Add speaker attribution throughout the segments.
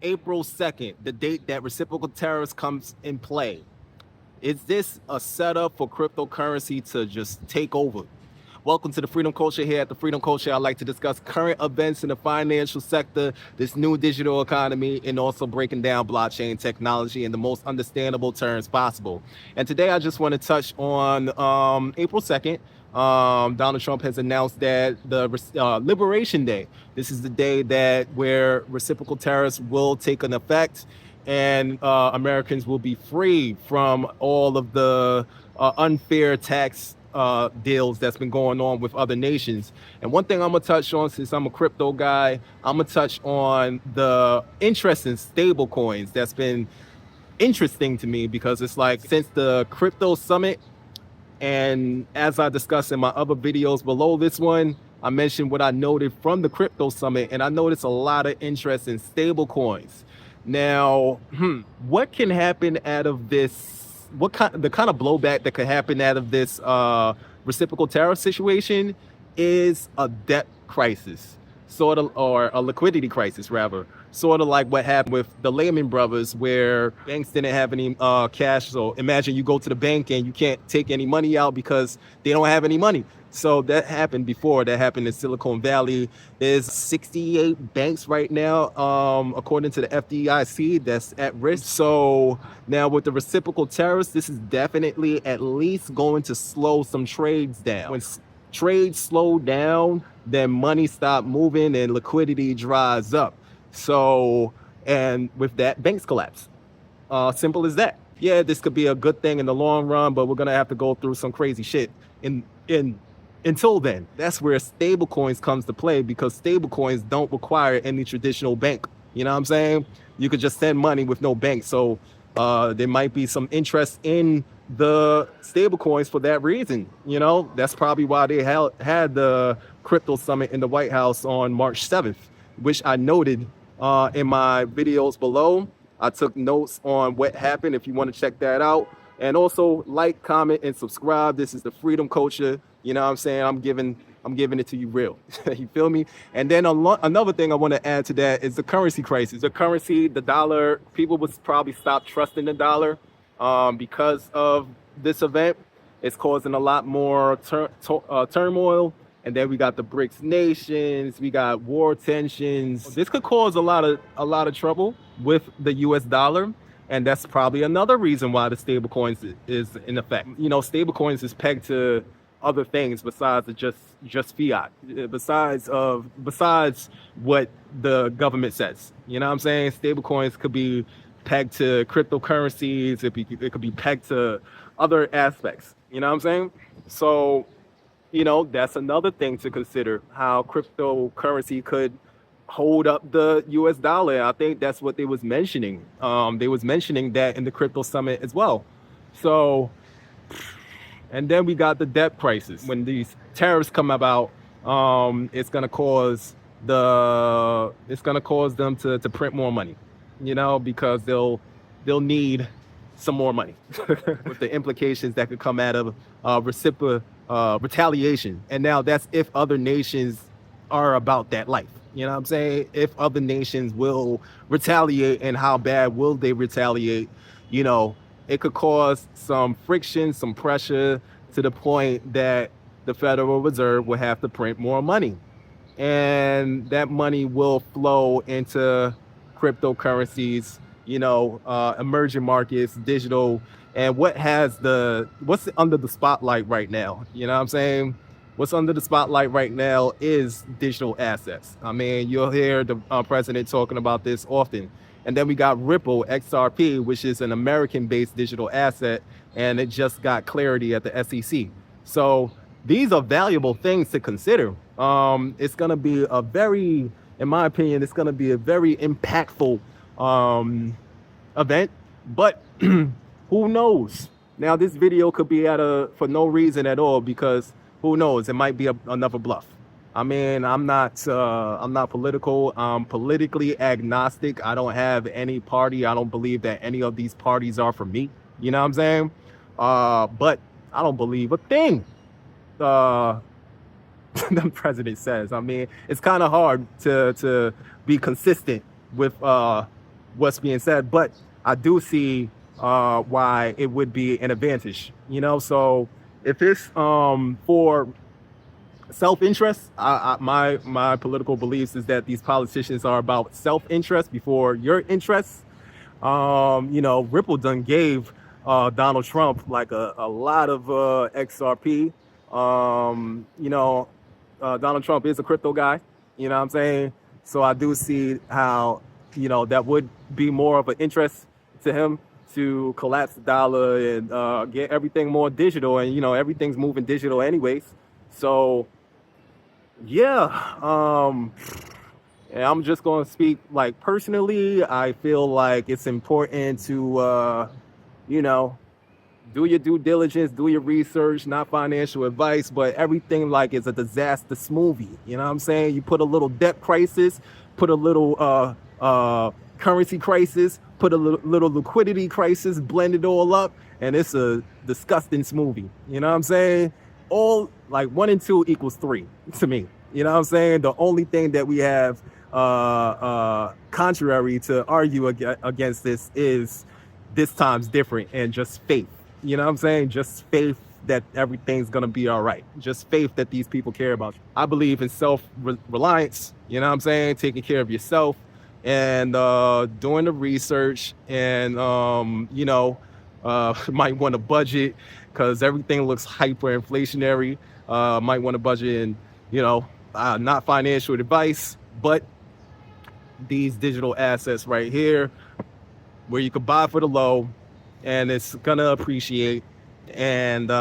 Speaker 1: April 2nd, the date that reciprocal tariffs comes in play. Is this a setup for cryptocurrency to just take over? Welcome to the FreedEm Culture. Here at the FreedEm Culture, I like to discuss current events in the financial sector, this new digital economy, and also breaking down blockchain technology in the most understandable terms possible. And today I just want to touch on April 2nd. Donald Trump has announced that the Liberation Day, this is the day that where reciprocal tariffs will take an effect, and Americans will be free from all of the unfair tax deals that's been going on with other nations. And one thing I'm gonna touch on, since I'm a crypto guy, I'm gonna touch on the interest in stable coins that's been interesting to me, because it's like since the crypto summit, and as I discussed in my other videos below this one, I mentioned what I noted from the crypto summit, and I noticed a lot of interest in stable coins. Now, what can happen out of this? The kind of blowback that could happen out of this reciprocal tariff situation is a debt crisis, sort of, or a liquidity crisis rather, sort of like what happened with the Lehman Brothers, where banks didn't have any cash. So imagine you go to the bank and you can't take any money out because they don't have any money. So that happened before. That happened in Silicon Valley. There's 68 banks right now, according to the FDIC, that's at risk. So now with the reciprocal tariffs, this is definitely at least going to slow some trades down. When trades slow down, then money stop moving and liquidity dries up. So, and with that, banks collapse. Simple as that. Yeah, this could be a good thing in the long run, but we're gonna have to go through some crazy shit in until then. That's where stablecoins comes to play, because stablecoins don't require any traditional bank. You know what I'm saying? You could just send money with no bank. So there might be some interest in the stablecoins for that reason. You know, that's probably why they had the crypto summit in the White House on March 7th, which I noted in my videos below. I took notes on what happened if you want to check that out. And also like, comment, and subscribe. This is the FreedEm Culture. You know what I'm saying? I'm giving it to you real. You feel me? And then another thing I want to add to that is the currency crisis. The currency, the dollar, people would probably stop trusting the dollar because of this event. It's causing a lot more turmoil. And then we got the BRICS nations, we got war tensions. This could cause a lot of trouble with the US dollar. And that's probably another reason why the stablecoins is in effect. You know, stablecoins is pegged to other things besides just fiat, besides what the government says. You know what I'm saying? Stablecoins could be pegged to cryptocurrencies. It could be pegged to other aspects. You know what I'm saying? So, you know, that's another thing to consider, how cryptocurrency could hold up the US dollar. I think that's what they was mentioning. They was mentioning that in the crypto summit as well. So, and then we got the debt crisis. When these tariffs come about, it's gonna cause them to print more money, you know, because they'll need some more money with the implications that could come out of retaliation. And now that's if other nations are about that life. You know what I'm saying? If other nations will retaliate, and how bad will they retaliate? You know, it could cause some friction, some pressure, to the point that the Federal Reserve will have to print more money. And that money will flow into cryptocurrencies, you know, emerging markets, digital, and what's under the spotlight right now. You know what I'm saying? What's under the spotlight right now is digital assets. I mean, you'll hear the president talking about this often. And then we got Ripple XRP, which is an American-based digital asset, and it just got clarity at the SEC. So these are valuable things to consider. It's going to be in my opinion, it's going to be a very impactful event. But who knows? Now, this video could be for no reason at all, because who knows? It might be another bluff. I mean, I'm not political. I'm politically agnostic. I don't have any party. I don't believe that any of these parties are for me. You know what I'm saying? But I don't believe a thing the president says. I mean, it's kind of hard to be consistent with what's being said, but I do see why it would be an advantage. So if it's for self-interest, my political beliefs is that these politicians are about self-interest before your interests. Ripple done gave Donald Trump like a lot of XRP. Donald Trump is a crypto guy. You know what I'm saying? So I do see how that would be more of an interest to him to collapse the dollar and get everything more digital, and everything's moving digital anyways. So yeah, and I'm just going to speak like personally. I feel like it's important to, you know, do your due diligence, do your research, not financial advice, but everything like is a disaster smoothie. You know what I'm saying? You put a little debt crisis, put a little currency crisis, put a little liquidity crisis, blend it all up, and it's a disgusting smoothie. You know what I'm saying? All like 1 and 2 equals 3 to me. You know what I'm saying? The only thing that we have contrary to argue against this is this time's different, and just faith. You know what I'm saying? Just faith that everything's gonna be all right. Just faith that these people care about you. I believe in self-reliance. You know what I'm saying? Taking care of yourself and doing the research, and might want to budget because everything looks hyperinflationary. Might want to budget, and not financial advice, but these digital assets right here, where you could buy for the low and it's gonna appreciate, and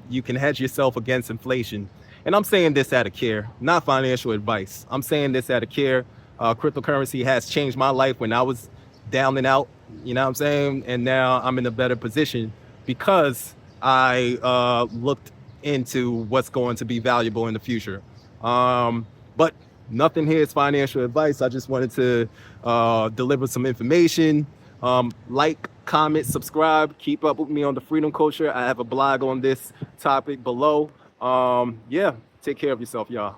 Speaker 1: you can hedge yourself against inflation. And I'm saying this out of care, not financial advice. I'm saying this out of care. Cryptocurrency has changed my life when I was down and out, you know what I'm saying? And now I'm in a better position because I looked into what's going to be valuable in the future. But nothing here is financial advice. I just wanted to deliver some information. Like, comment, subscribe, keep up with me on the FreedEm Culture. I have a blog on this topic below. Yeah, take care of yourself, y'all.